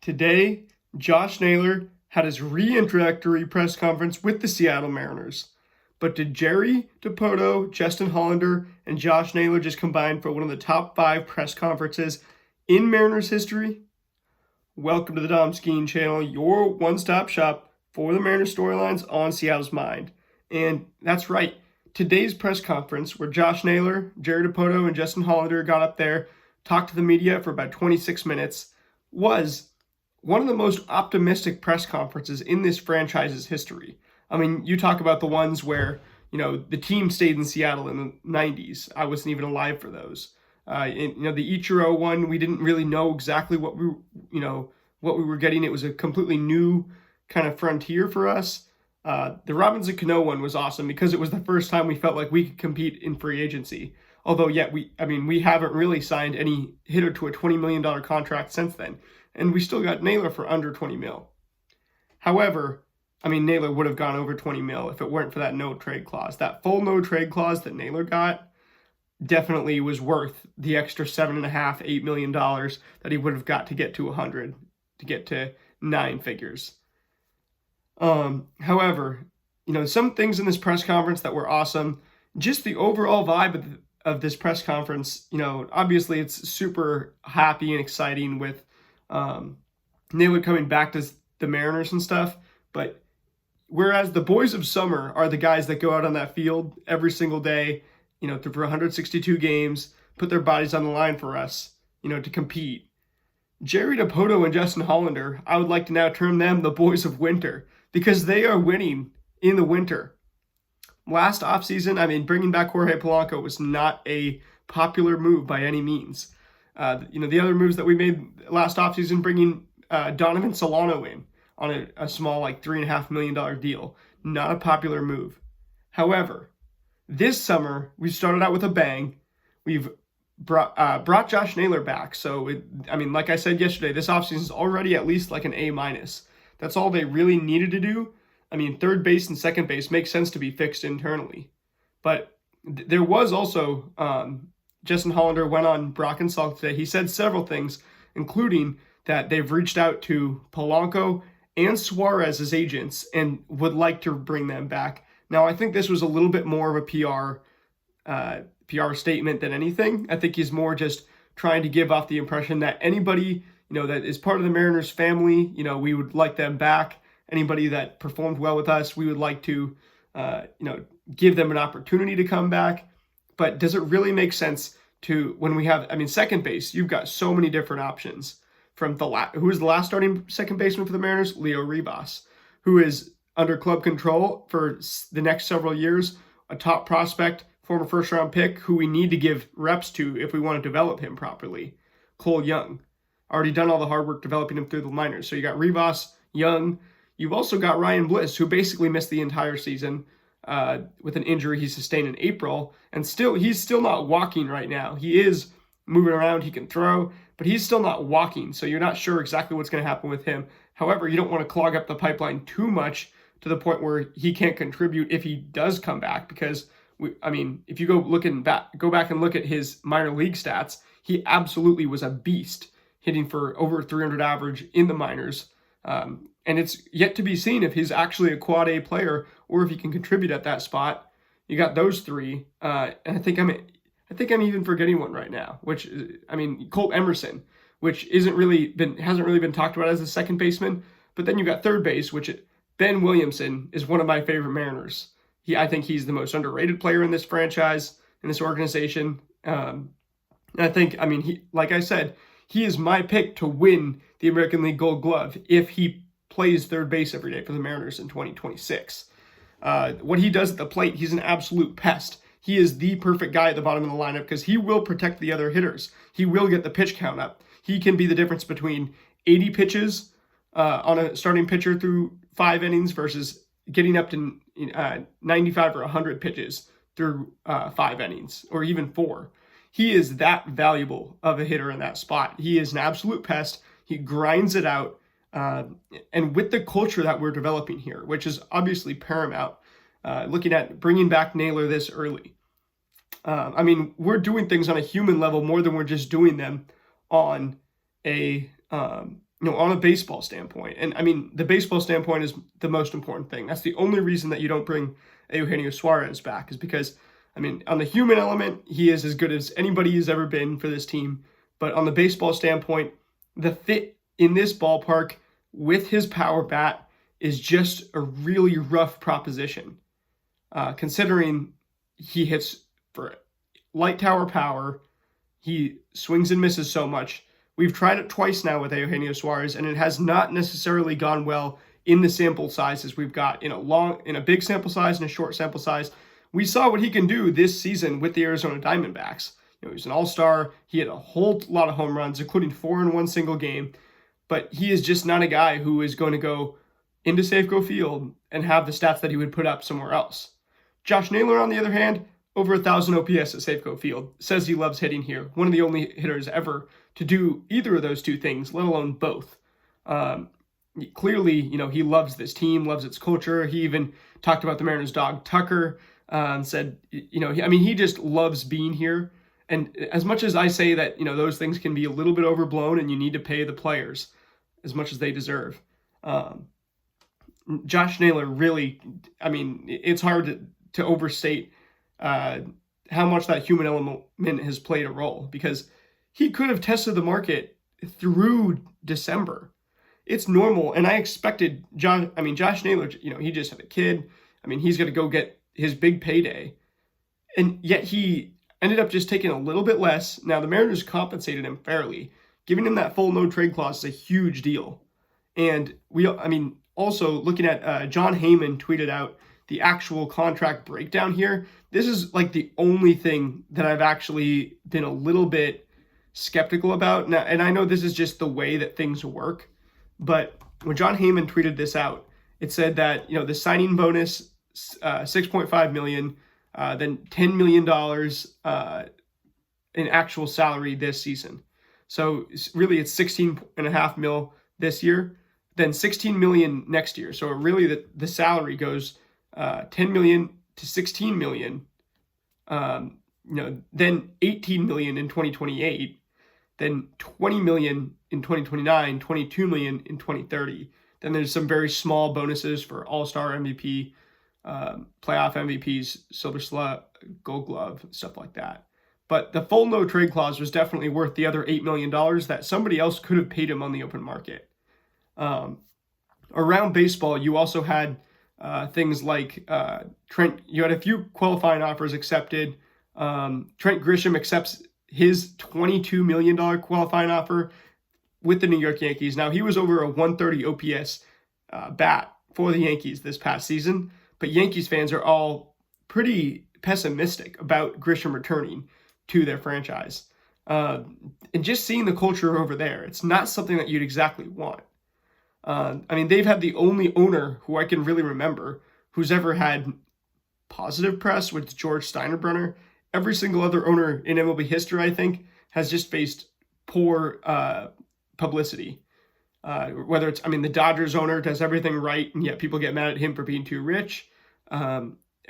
Today, Josh Naylor had his reintroductory press conference with the Seattle Mariners. But did Jerry Dipoto, Justin Hollander, and Josh Naylor just combine for one of the top 5 press conferences in Mariners history? Welcome to the Dom Skeen channel, your one-stop shop for the Mariners storylines on Seattle's mind. And that's right, today's press conference where Josh Naylor, Jerry Dipoto, and Justin Hollander got up there, talked to the media for about 26 minutes, was one of the most optimistic press conferences in this franchise's history. I mean, you talk about the ones where, the team stayed in Seattle in the 90s. I wasn't even alive for those. The Ichiro one, we didn't really know exactly what we were getting. It was a completely new kind of frontier for us. The Robinson Cano one was awesome because it was the first time we felt like we could compete in free agency. Although yet we haven't really signed any hitter to a $20 million contract since then. And we still got Naylor for under 20 mil. However, Naylor would have gone over 20 mil if it weren't for that no trade clause. That full no trade clause that Naylor got definitely was worth the extra $7.5–8 million that he would have got to get to 100, to get to 9 figures. However, some things in this press conference that were awesome. Just the overall vibe of this press conference, obviously it's super happy and exciting with Naylor coming back to the Mariners and stuff, but whereas the boys of summer are the guys that go out on that field every single day, for 162 games, put their bodies on the line for us, to compete. Jerry Dipoto and Justin Hollander, I would like to now term them the boys of winter because they are winning in the winter. Last offseason, bringing back Jorge Polanco was not a popular move by any means. The other moves that we made last offseason, bringing Donovan Solano in on a small, $3.5 million deal, not a popular move. However, this summer, we started out with a bang. We've brought Josh Naylor back. So, like I said yesterday, this offseason is already at least an A-. That's all they really needed to do. Third base and second base makes sense to be fixed internally. But there was also... Justin Hollander went on Brock and Salk today. He said several things, including that they've reached out to Polanco and Suarez as agents and would like to bring them back. Now, I think this was a little bit more of a PR statement than anything. I think he's more just trying to give off the impression that anybody, that is part of the Mariners family, we would like them back. Anybody that performed well with us, we would like to, give them an opportunity to come back. But does it really make sense to, when we have, second base, you've got so many different options. From who was the last starting second baseman for the Mariners? Leo Rivas, who is under club control for the next several years, a top prospect, former first-round pick, who we need to give reps to if we want to develop him properly. Cole Young, already done all the hard work developing him through the minors. So you got Rivas, Young. You've also got Ryan Bliss, who basically missed the entire season with an injury he sustained in April, and he's still not walking right now. He is moving around, he can throw, but he's still not walking, so you're not sure exactly what's going to happen with him. However, you don't want to clog up the pipeline too much to the point where he can't contribute if he does come back, because if you go back and look at his minor league stats, he absolutely was a beast, hitting for over 300 average in the minors. And it's yet to be seen if he's actually a quad A player or if he can contribute at that spot. You got those three, and I think I'm even forgetting one right now, which Colt Emerson, which hasn't really been talked about as a second baseman. But then you got third base, which Ben Williamson is one of my favorite Mariners. I think he's the most underrated player in this franchise, in this organization. And I think, like I said, he is my pick to win the American League Gold Glove if he plays third base every day for the Mariners in 2026. What he does at the plate, he's an absolute pest. He is the perfect guy at the bottom of the lineup because he will protect the other hitters. He will get the pitch count up. He can be the difference between 80 pitches on a starting pitcher through 5 innings versus getting up to 95 or 100 pitches through 5 innings or even 4. He is that valuable of a hitter in that spot. He is an absolute pest. He grinds it out. And with the culture that we're developing here, which is obviously paramount, looking at bringing back Naylor this early. We're doing things on a human level more than we're just doing them on a on a baseball standpoint. And I mean, the baseball standpoint is the most important thing. That's the only reason that you don't bring Eugenio Suarez back, is because, I mean, on the human element, he is as good as anybody has ever been for this team. But on the baseball standpoint, the fit in this ballpark with his power bat is just a really rough proposition, considering he hits for light tower power. He swings and misses so much. We've tried it twice now with Eugenio Suarez, and it has not necessarily gone well in the sample sizes we've got, in a big sample size and a short sample size. We saw what he can do this season with the Arizona Diamondbacks. He's an all-star. He had a whole lot of home runs, including 4 in one single game. But he is just not a guy who is going to go into Safeco Field and have the stats that he would put up somewhere else. Josh Naylor, on the other hand, over 1,000 OPS at Safeco Field, says he loves hitting here. One of the only hitters ever to do either of those two things, let alone both. Clearly, he loves this team, loves its culture. He even talked about the Mariners' dog, Tucker, and said, he just loves being here. And as much as I say that, those things can be a little bit overblown and you need to pay the players as much as they deserve, Josh Naylor really, it's hard to overstate how much that human element has played a role, because he could have tested the market through December. It's normal, and I expected Josh Naylor, he just had a kid. He's going to go get his big payday, and yet he ended up just taking a little bit less. Now, the Mariners compensated him fairly. Giving him that full no-trade clause is a huge deal. And also looking at John Heyman tweeted out the actual contract breakdown here. This is like the only thing that I've actually been a little bit skeptical about. Now, and I know this is just the way that things work, but when John Heyman tweeted this out, it said that, the signing bonus, $6.5 million, then $10 million in actual salary this season. So really it's 16.5 mil this year, then 16 million next year. So really the salary goes 10 million to 16 million, then 18 million in 2028, then 20 million in 2029, 22 million in 2030. Then there's some very small bonuses for All-Star MVP, playoff MVPs, Silver Slug, Gold Glove, stuff like that. But the full no-trade clause was definitely worth the other $8 million that somebody else could have paid him on the open market. Around baseball, you also had things like Trent. You had a few qualifying offers accepted. Trent Grisham accepts his $22 million qualifying offer with the New York Yankees. Now, he was over a 130 OPS bat for the Yankees this past season, but Yankees fans are all pretty pessimistic about Grisham returning to their franchise. And just seeing the culture over there, it's not something that you'd exactly want. They've had the only owner who I can really remember who's ever had positive press with George Steinbrenner. Every single other owner in MLB history, I think, has just faced poor publicity. Whether it's, the Dodgers owner does everything right, and yet people get mad at him for being too rich.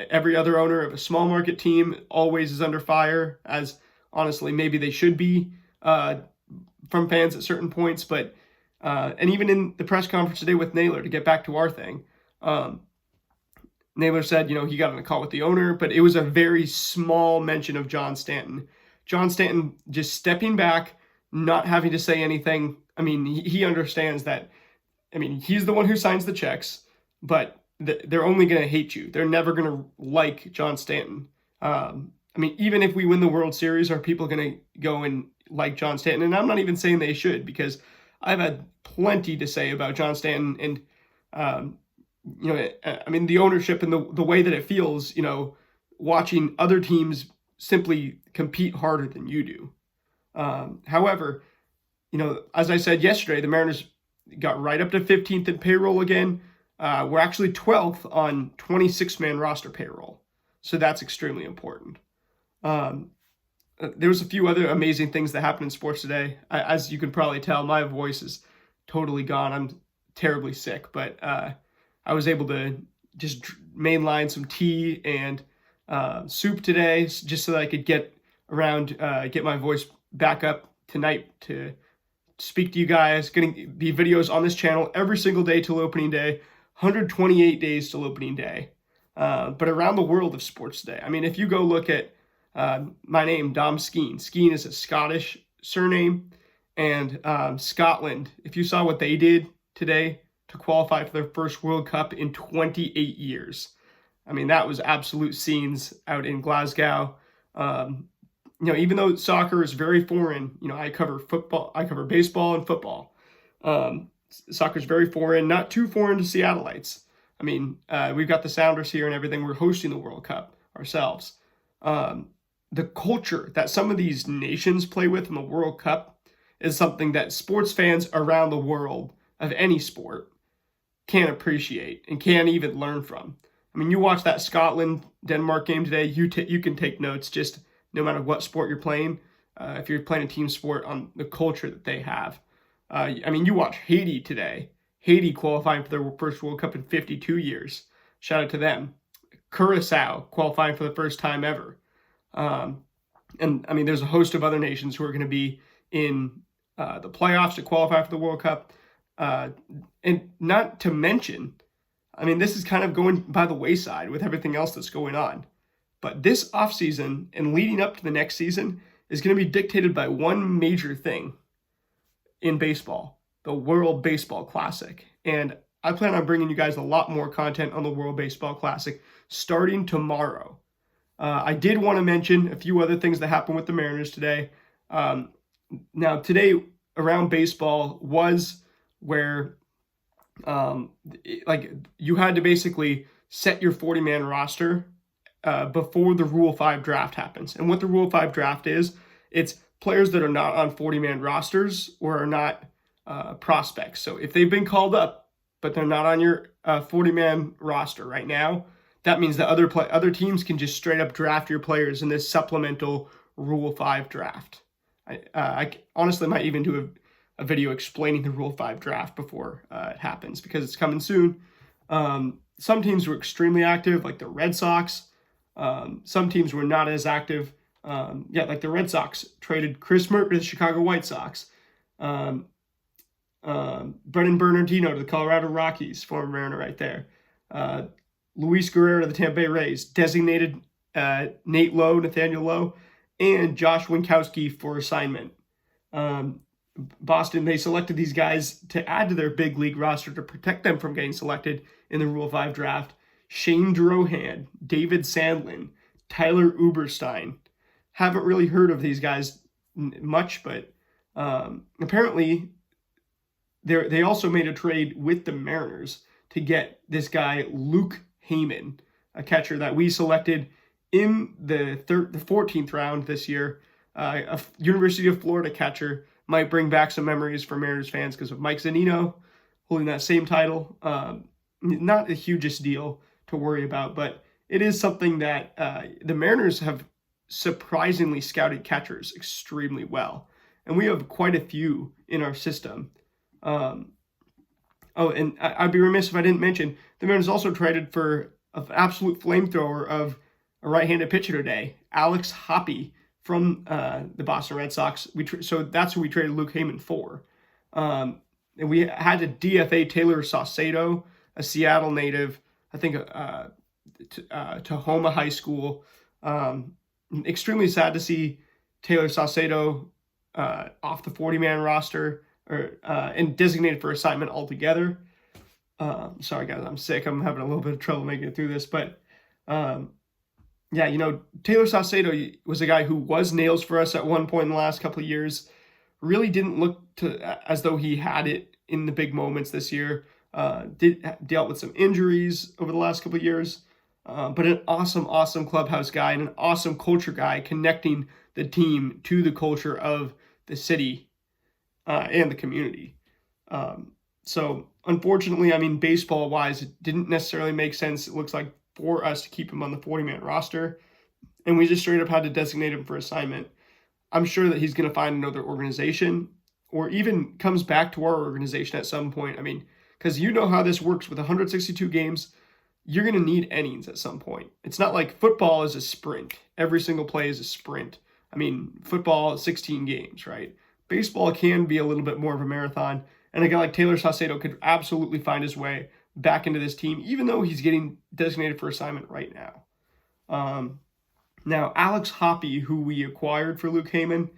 Every other owner of a small market team always is under fire, as honestly maybe they should be from fans at certain points. But and even in the press conference today with Naylor, to get back to our thing, Naylor said, he got on a call with the owner, but it was a very small mention of John Stanton. John Stanton just stepping back, not having to say anything. He understands that, he's the one who signs the checks, but they're only going to hate you. They're never going to like John Stanton. Even if we win the World Series, are people going to go and like John Stanton? And I'm not even saying they should, because I've had plenty to say about John Stanton and, the ownership and the way that it feels, watching other teams simply compete harder than you do. However, as I said yesterday, the Mariners got right up to 15th in payroll again. We're actually 12th on 26-man roster payroll. So that's extremely important. There was a few other amazing things that happened in sports today. As you can probably tell, my voice is totally gone. I'm terribly sick, but I was able to just mainline some tea and soup today, just so that I could get my voice back up tonight to speak to you guys, getting the videos on this channel every single day till opening day, 128 days till opening day. But around the world of sports today. I mean, if you go look at my name, Dom Skeen. Skeen is a Scottish surname. And Scotland, if you saw what they did today to qualify for their first World Cup in 28 years. I mean, that was absolute scenes out in Glasgow. Even though soccer is very foreign, I cover football, I cover baseball and football. Soccer is very foreign, not too foreign to Seattleites. I mean, we've got the Sounders here and everything. We're hosting the World Cup ourselves. The culture that some of these nations play with in the World Cup is something that sports fans around the world of any sport can appreciate and can even learn from. I mean, you watch that Scotland-Denmark game today, you can take notes just no matter what sport you're playing, if you're playing a team sport, on the culture that they have. You watch Haiti today. Haiti qualifying for their first World Cup in 52 years. Shout out to them. Curacao qualifying for the first time ever. There's a host of other nations who are going to be in the playoffs to qualify for the World Cup. And not to mention, this is kind of going by the wayside with everything else that's going on. But this offseason and leading up to the next season is going to be dictated by one major thing in baseball, the World Baseball Classic. And I plan on bringing you guys a lot more content on the World Baseball Classic starting tomorrow. I did want to mention a few other things that happened with the Mariners today. Now, today around baseball was where you had to basically set your 40-man roster before the Rule 5 draft happens. And what the Rule 5 draft is, it's players that are not on 40-man rosters or are not prospects. So if they've been called up, but they're not on your 40-man roster right now, that means that other teams can just straight up draft your players in this supplemental Rule 5 draft. I honestly might even do a video explaining the Rule 5 draft before it happens, because it's coming soon. Some teams were extremely active, like the Red Sox. Some teams were not as active. Like the Red Sox traded Chris Murphy to the Chicago White Sox. Brennan Bernardino to the Colorado Rockies, former Mariner right there. Luis Guerrero to the Tampa Bay Rays, designated Nate Lowe, Nathaniel Lowe, and Josh Winkowski for assignment. Boston, they selected these guys to add to their big league roster to protect them from getting selected in the Rule 5 draft. Shane Drohan, David Sandlin, Tyler Uberstein. Haven't really heard of these guys much, but apparently they also made a trade with the Mariners to get this guy, Luke Heyman, a catcher that we selected in the 14th round this year. A University of Florida catcher. Might bring back some memories for Mariners fans because of Mike Zunino holding that same title. Not the hugest deal to worry about, but it is something that the Mariners have surprisingly scouted catchers extremely well. And we have quite a few in our system. And I'd be remiss if I didn't mention, the Mariners also traded for an absolute flamethrower of a right-handed pitcher today, Alex Hoppe from the Boston Red Sox. So that's who we traded Luke Heyman for. And we had to DFA Taylor Saucedo, a Seattle native, I think Tahoma High School. Extremely sad to see Taylor Saucedo off the 40-man roster and designated for assignment altogether. Sorry, guys, I'm sick. I'm having a little bit of trouble making it through this. But, Taylor Saucedo was a guy who was nails for us at one point in the last couple of years. Really didn't look as though he had it in the big moments this year. Dealt with some injuries over the last couple of years. But an awesome clubhouse guy and an awesome culture guy, connecting the team to the culture of the city and the community. So unfortunately, baseball-wise, it didn't necessarily make sense, it looks like, for us to keep him on the 40-man roster. And we just straight up had to designate him for assignment. I'm sure that he's going to find another organization or even comes back to our organization at some point. Because you know how this works with 162 games. You're going to need innings at some point. It's not like football is a sprint. Every single play is a sprint. Football is 16 games, right? baseball can be a little bit more of a marathon. And a guy like Taylor Saucedo could absolutely find his way back into this team, even though he's getting designated for assignment right now. Now, Alex Hoppe, who we acquired for Luke Heyman,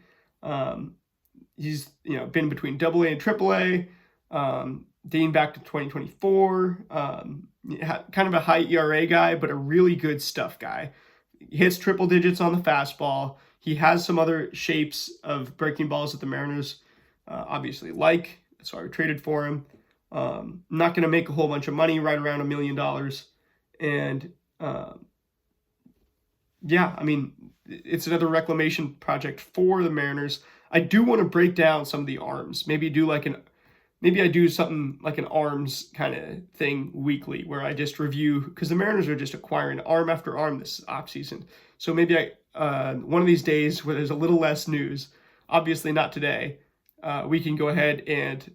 he's been between AA and AAA, dating back to 2024. Kind of a high ERA guy, but a really good stuff guy. He hits triple digits on the fastball. He has some other shapes of breaking balls that the Mariners obviously like. That's why we traded for him. Not going to make a whole bunch of money, right around $1 million. And yeah, I mean, it's another reclamation project for the Mariners. I do want to break down some of the arms. Maybe I do something like an arms kind of thing weekly where I just review, because the Mariners are just acquiring arm after arm this offseason. So maybe one of these days where there's a little less news, obviously not today, we can go ahead and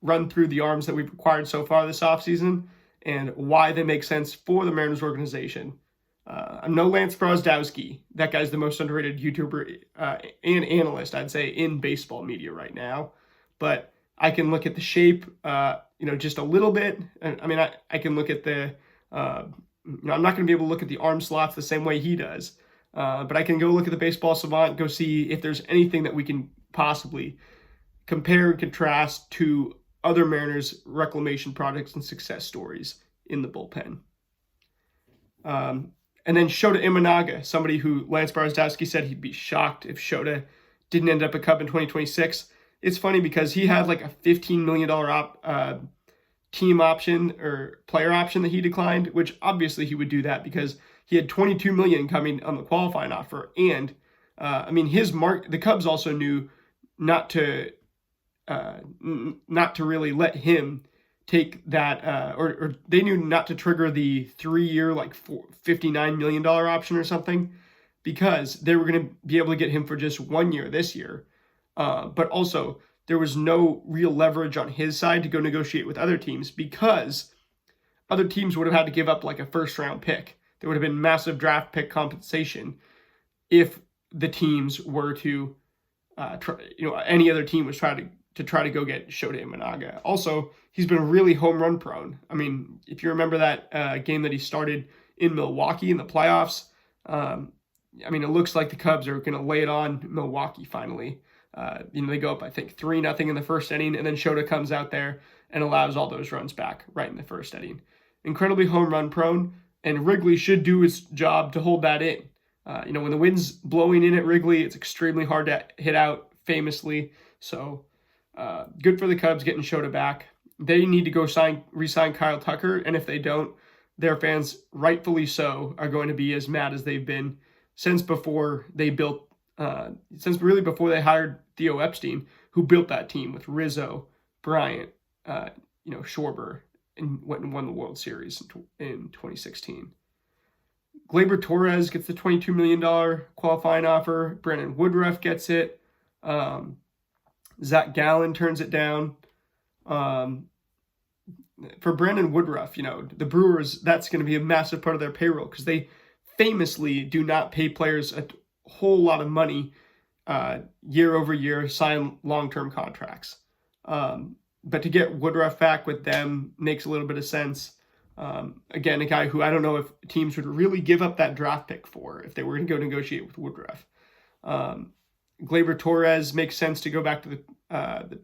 run through the arms that we've acquired so far this offseason and why they make sense for the Mariners organization. I'm no Lance Brozdowski. That guy's the most underrated YouTuber and analyst, I'd say, in baseball media right now. But I can look at the shape, just a little bit. I mean, I can look at the, I'm not going to be able to look at the arm slots the same way he does. But I can go look at the Baseball Savant, go see if there's anything that we can possibly compare and contrast to other Mariners reclamation projects and success stories in the bullpen. And then Shota Imanaga, somebody who Lance Brozdowski said he'd be shocked if Shota didn't end up a Cub in 2026. It's funny because he had like a $15 million team option or player option that he declined, which obviously he would do that because he had $22 million coming on the qualifying offer. And the Cubs also knew not to really let him take that, or they knew not to trigger the 3-year, like $59 million option or something, because they were going to be able to get him for just 1 year this year. But also, there was no real leverage on his side to go negotiate with other teams because other teams would have had to give up like a first-round pick. There would have been massive draft pick compensation if the teams were to, any other team was trying to try to go get Shota Imanaga. Also, he's been really home run prone. I mean, if you remember that game that he started in Milwaukee in the playoffs, it looks like the Cubs are going to lay it on Milwaukee finally. They go up, I think, 3-0 in the first inning, and then Shota comes out there and allows all those runs back right in the first inning. Incredibly home run prone, and Wrigley should do his job to hold that in. When the wind's blowing in at Wrigley, it's extremely hard to hit out, famously. So good for the Cubs getting Shota back. They need to go re-sign Kyle Tucker, and if they don't, their fans, rightfully so, are going to be as mad as they've been since before they hired Theo Epstein, who built that team with Rizzo, Bryant, Schwarber, and went and won the World Series in 2016. Gleyber Torres gets the $22 million qualifying offer. Brandon Woodruff gets it. Zach Gallen turns it down. For Brandon Woodruff, the Brewers, that's going to be a massive part of their payroll because they famously do not pay players a whole lot of money year over year, sign long-term contracts. But to get Woodruff back with them makes a little bit of sense. Again, a guy who I don't know if teams would really give up that draft pick for if they were going to go negotiate with Woodruff. Gleyber Torres makes sense to go back to the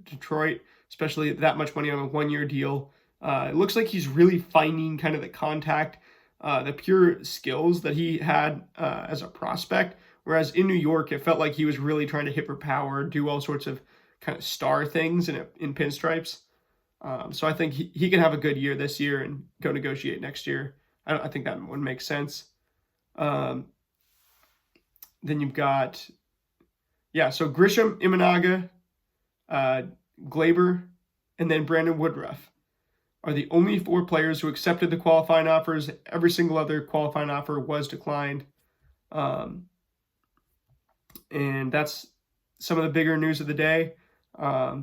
Detroit, especially that much money on a 1-year deal. It looks like he's really finding kind of the contact, the pure skills that he had as a prospect. Whereas in New York, it felt like he was really trying to hit for power, do all sorts of kind of star things in pinstripes. So I think he can have a good year this year and go negotiate next year. I think that one makes sense. Then you've got, so Grisham, Imanaga, Gleyber, and then Brandon Woodruff are the only 4 players who accepted the qualifying offers. Every single other qualifying offer was declined. And that's some of the bigger news of the day. A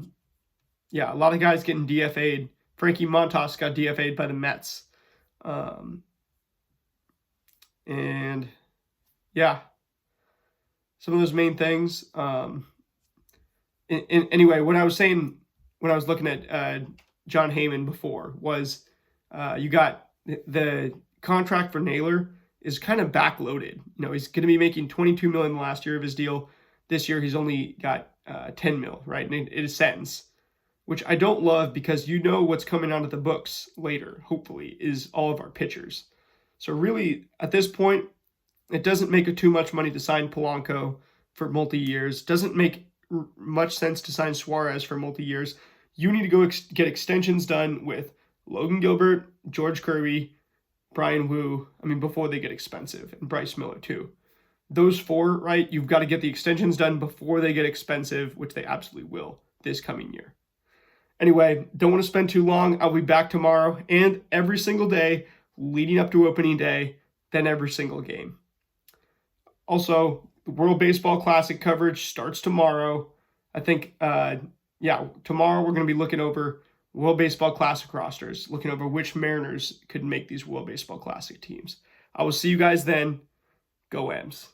lot of guys getting DFA'd. Frankie Montas got DFA'd by the Mets. Some of those main things. Anyway, what I was saying when I was looking at John Heyman before was you got the contract for Naylor is kind of backloaded. He's going to be making 22 million last year of his deal. This year he's only got 10 mil, right? And it is sentence, which I don't love because what's coming onto the books later, hopefully, is all of our pitchers. So really, at this point, it doesn't make it too much money to sign Polanco for multi-years. Doesn't make much sense to sign Suarez for multi-years. You need to go get extensions done with Logan Gilbert, George Kirby, Brian Wu, before they get expensive, and Bryce Miller too. Those four, right, you've got to get the extensions done before they get expensive, which they absolutely will this coming year. Anyway, don't want to spend too long. I'll be back tomorrow and every single day leading up to opening day, then every single game. Also, the World Baseball Classic coverage starts tomorrow. I think, tomorrow we're going to be looking over World Baseball Classic rosters, looking over which Mariners could make these World Baseball Classic teams. I will see you guys then. Go Ams.